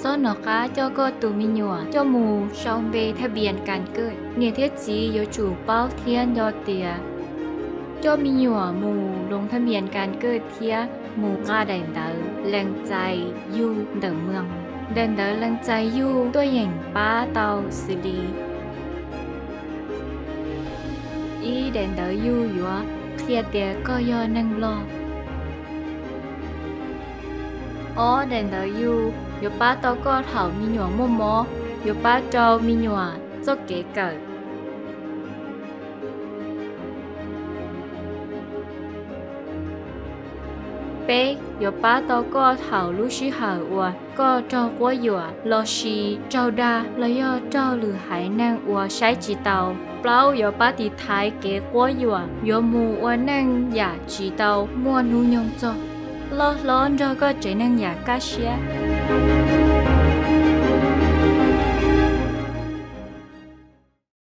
ซ้อนหนอคะเจ้าก็ตูมีหยัวเจ้าหมูชองเบทะเบียนการเกิดเนี่ยเทจีโยจู่เป้าเทียนยอเตียเจ้ามีหยัวหมู่ลงทะเบียนการเกิดเทียหมู่กาแดนเดอแรงใจอยู่เดิมเมืองแดนเดอแรงใจอยู่ตัวอย่างป้าเตาสิลีอีแดนเดออยู่หยัวเคลียเตียก็ยอนั่งรออ๋อแดนเดออยู่有把刀割头咪鸟摸摸，有把刀咪鸟做给狗。bé有把刀割头lúc xí hở ua có trâu quá dừa lo xí trâu đa lo do trâu lử hải năng ua sai chỉ tàu bao有把地thái kế quá dừa有mù ua năng giả chỉ tàu mua nu nhông cho lo lo cho có chỉ năng giả cá xía